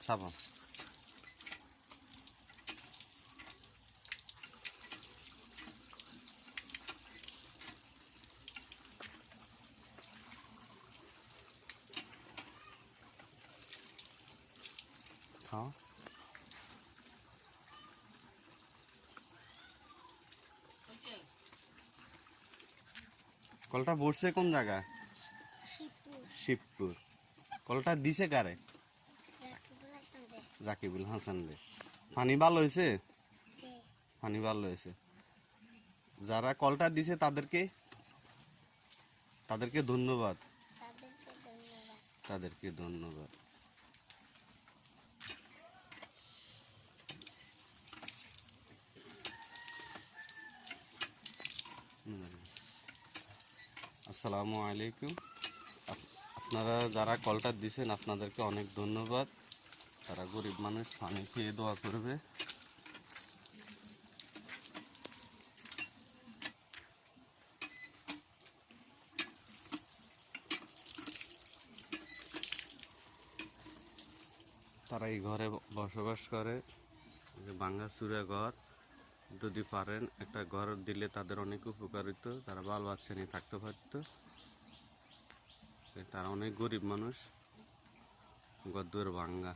সাবান খাও। কলটা বসছে কোন জায়গা? শিবপুর। কলটা দিছে কারে? রাকিবুল হাসান রে। পানি ভালো হয়েছে? পানি ভালো হয়েছে। যারা কলটা দিছে তাদেরকে তাদেরকে ধন্যবাদ। তাদেরকে ধন্যবাদ। আসসালামু আলাইকুম। আপনারা যারা কলটা দিছেন আপনাদেরকে অনেক ধন্যবাদ। তারা গরিব মানুষ, পানি খেয়ে দোয়া করবে। তারা এই ঘরে বসবাস করে, ভাঙাচুরা ঘর। যদি পারেন একটা ঘর দিলে তাদের অনেক উপকার হইতো, তারা বাল বাচ্চা নিয়ে থাকতে পারত। তারা অনেক গরিব মানুষ, ঘর দুয়ার ভাঙ্গা।